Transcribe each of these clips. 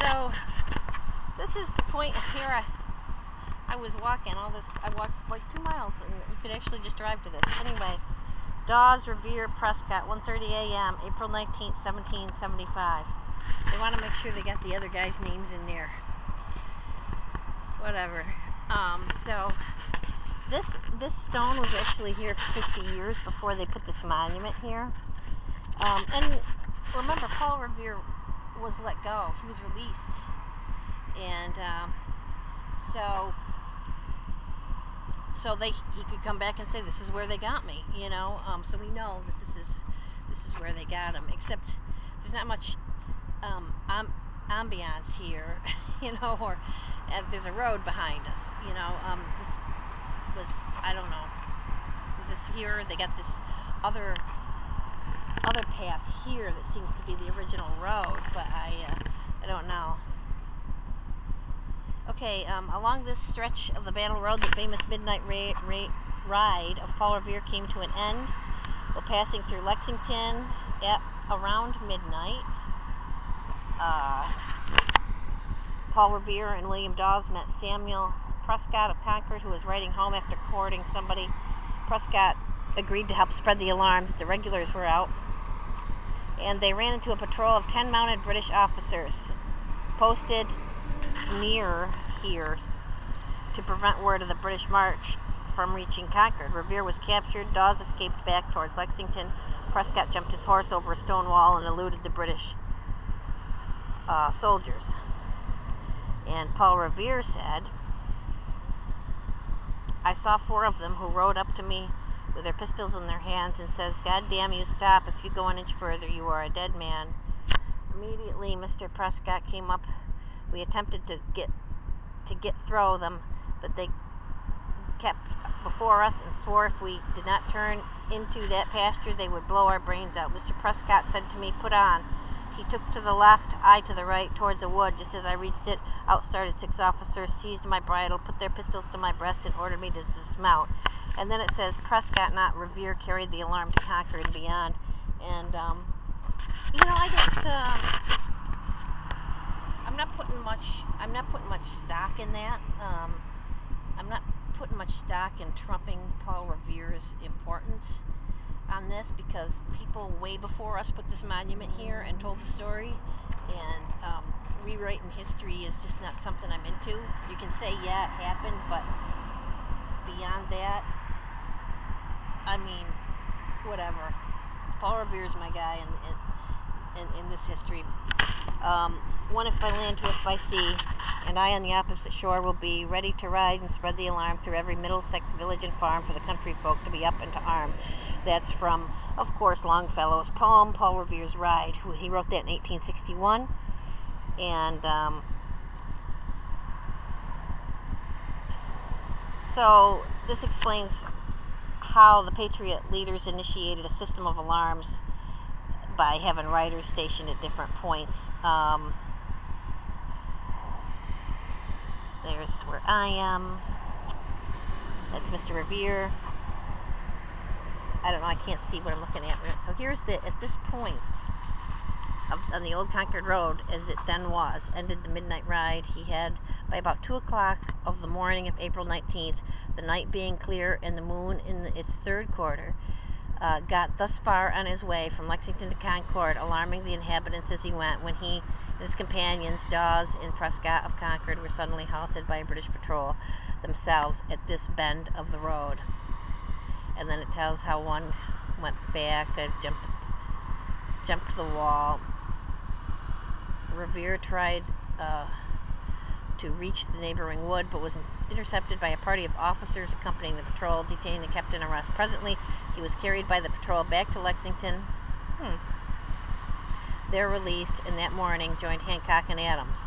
So this is the point here. I was walking all this. I walked like 2 miles, and you could actually just drive to this. Anyway, Dawes, Revere, Prescott, 1:30 a.m., April 19th, 1775. They want to make sure they got the other guys' names in there. Whatever. So this stone was actually here for 50 years before they put this monument here. And remember, Paul Revere was let go. He was released, and so he could come back and say, this is where they got me, you know. So we know that this is where they got him. Except there's not much ambiance here, you know, or there's a road behind us, you know. This was, I don't know, was this here? They got this other path here that seems to be the original road, but I don't know. Okay, along this stretch of the Battle Road, the famous midnight ride of Paul Revere came to an end while passing through Lexington at around midnight. Paul Revere and William Dawes met Samuel Prescott of Concord, who was riding home after courting somebody. Prescott agreed to help spread the alarm that the regulars were out, and they ran into a patrol of 10 mounted British officers posted near here to prevent word of the British march from reaching Concord. Revere was captured. Dawes escaped back towards Lexington. Prescott jumped his horse over a stone wall and eluded the British soldiers. And Paul Revere said, I saw 4 of them who rode up to me with their pistols in their hands and says, God damn you, stop. If you go an inch further, you are a dead man. Immediately, Mr. Prescott came up. We attempted to throw them, but they kept before us and swore if we did not turn into that pasture, they would blow our brains out. Mr. Prescott said to me, put on. He took to the left, I to the right, towards a wood. Just as I reached it, out started 6 officers, seized my bridle, put their pistols to my breast, and ordered me to dismount. And then it says, Prescott, not Revere, carried the alarm to Concord and beyond. And, you know, I'm not putting much stock in that. I'm not putting much stock in trumping Paul Revere's importance on this, because people way before us put this monument here and told the story, and rewriting history is just not something I'm into. You can say, yeah, it happened, but beyond that, I mean, whatever. Paul Revere's my guy in this history. One if by land, two if by sea, and I on the opposite shore will be ready to ride and spread the alarm through every Middlesex village and farm for the country folk to be up and to arm. That's from, of course, Longfellow's poem, Paul Revere's Ride. He wrote that in 1861, and so this explains how the Patriot leaders initiated a system of alarms by having riders stationed at different points. There's where I am. That's Mr. Revere. I don't know, I can't see what I'm looking at. So here's at this point on the old Concord Road, as it then was, ended the midnight ride. He had, by about 2 o'clock of the morning of April 19th, the night being clear and the moon in its 3rd quarter, got thus far on his way from Lexington to Concord, alarming the inhabitants as he went, when he and his companions, Dawes and Prescott of Concord, were suddenly halted by a British patrol themselves at this bend of the road. And then it tells how one went back, jumped the wall. Revere tried to reach the neighboring wood, but was intercepted by a party of officers accompanying the patrol, detained and kept in arrest. Presently, he was carried by the patrol back to Lexington. There released, and that morning joined Hancock and Adams.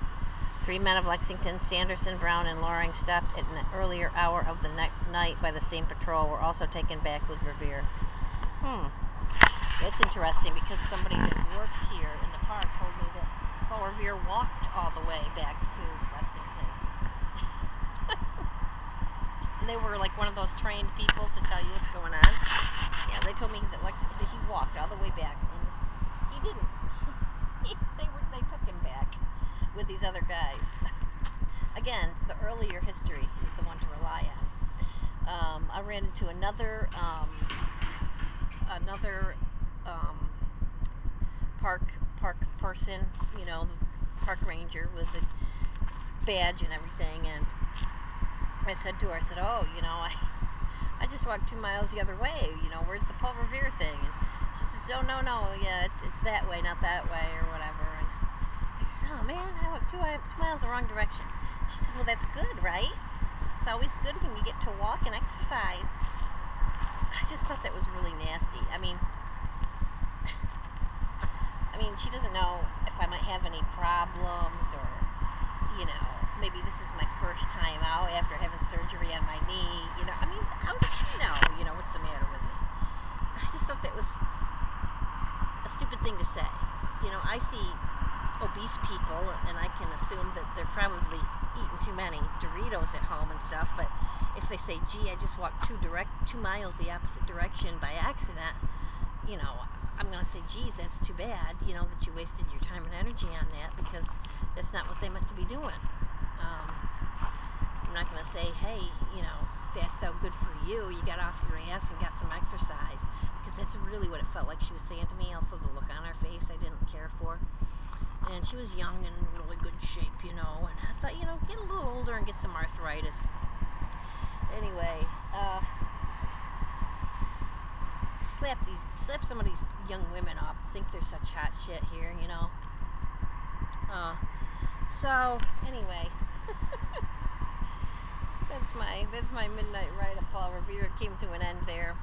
3 men of Lexington, Sanderson, Brown, and Loring, stopped at an earlier hour of the night by the same patrol, were also taken back with Revere. That's interesting, because somebody that works here in the park told me that Paul Revere walked all the way back to Lexington. And they were like one of those trained people to tell you what's going on. Yeah, they told me that he walked all the way back, and he didn't. They took him back. these other guys. Again, the earlier history is the one to rely on. I ran into another park person, park ranger with a badge and everything, and I said to her, I said, oh, I just walked 2 miles the other way, where's the Paul Revere thing? And she says, oh, no, yeah, it's that way, not that way, or whatever. And I said, oh, man, I walked 2 miles the wrong direction. She said, well, that's good, right? It's always good when you get to walk and exercise. I just thought that was really nasty. I mean, she doesn't know if I might have any problems, or, maybe this is my first time out after having surgery on my knee. How does she know, what's the matter with me? I just thought that was a stupid thing to say. I see obese people, and I can assume that they're probably eating too many Doritos at home and stuff, but if they say, gee, I just walked 2 miles the opposite direction by accident, I'm going to say, geez, that's too bad, that you wasted your time and energy on that, because that's not what they meant to be doing. I'm not going to say, hey, fat's so good for you, you got off your ass and got some exercise, because that's really what it felt like she was saying to me. Also, the look on her face I didn't care for. And she was young and in really good shape, and I thought, get a little older and get some arthritis. Anyway, slap some of these young women up, think they're such hot shit here, so anyway, that's my midnight ride at Paul Revere. It came to an end there,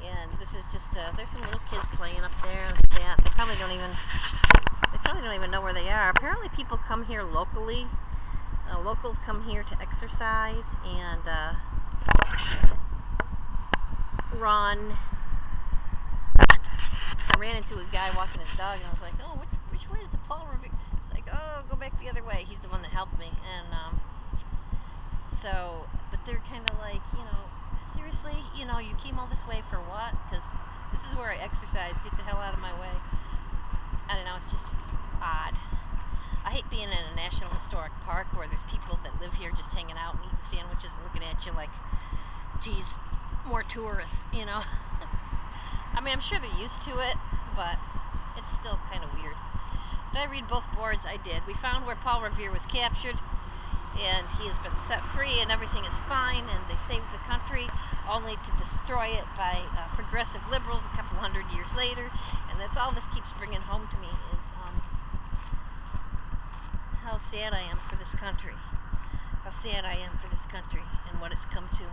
and this is just there's some little kids playing up there. Yeah, they probably don't even know where they are. Apparently, people come here locally. Locals come here to exercise and run. I ran into a guy walking his dog, and I was like, oh, which way is the Paul Revere? It's like, oh, go back the other way. He's the one that helped me. And but they're kind of like, seriously, you came all this way for what? Because this is where I exercise. Get the hell out of my way. I don't know, it's just odd. I hate being in a national historic park where there's people that live here just hanging out and eating sandwiches and looking at you like, geez, more tourists, I'm sure they're used to it, but it's still kind of weird. Did I read both boards? I did. We found where Paul Revere was captured, and he has been set free, and everything is fine, and they saved the country, only to destroy it by progressive liberals a couple hundred years later. And that's all this keeps bringing home to me is how sad I am for this country. How sad I am for this country and what it's come to.